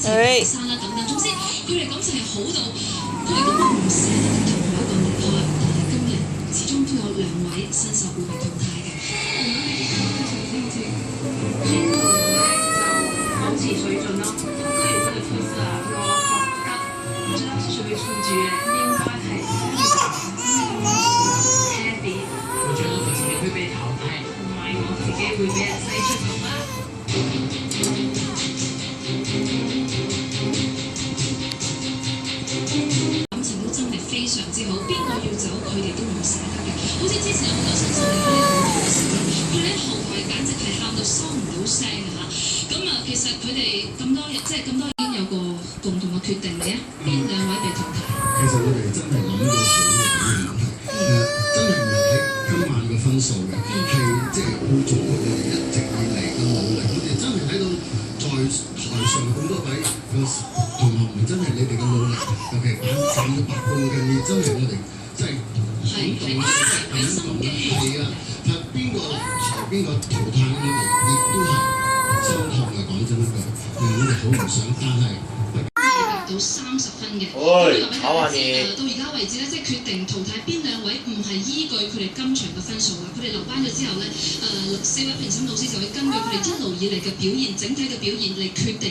次學生啦等等。總之佢哋講就係好到佢哋根本唔捨得同某一個離開，但係今日始終都有2位新秀會被淘汰嘅。天龍咧就保持水準咯，他各有各的特色啊，我不知道是誰會出局，應該係 Happy。我覺得我自己會被淘汰，同埋我自己會俾人篩出局啦。感情都真係非常之好，邊個要走佢哋都唔捨得嘅。好似之前有好多新秀離開呢個舞台嘅時候，佢哋喺後台簡直係喊到收唔到聲嘅嚇。咁啊，其實佢哋咁多日即係咁多已經有個共同嘅決定嘅，邊2位被淘汰？其實我哋真係諗過好耐呢個問題，真係唔係睇今晚嘅分數嘅，係即係好重佢哋一直以嚟嘅努力。我哋真係睇到在台上咁多位個同學們，真係你哋嘅努力，尤其賺咗8半嘅嘢，真係我哋真係感動係啊！睇邊個裁邊個淘汰，我哋亦都係心痛嘅。講真一句，我哋好唔想，但係。到30分嘅，考下你。到而家為止咧，即係決定淘汰邊2位，唔係依據佢哋今場嘅分數啦。佢哋留班咗之後咧，4位評審老師就會根據佢哋一路以嚟嘅表現、整體嘅表現嚟決定。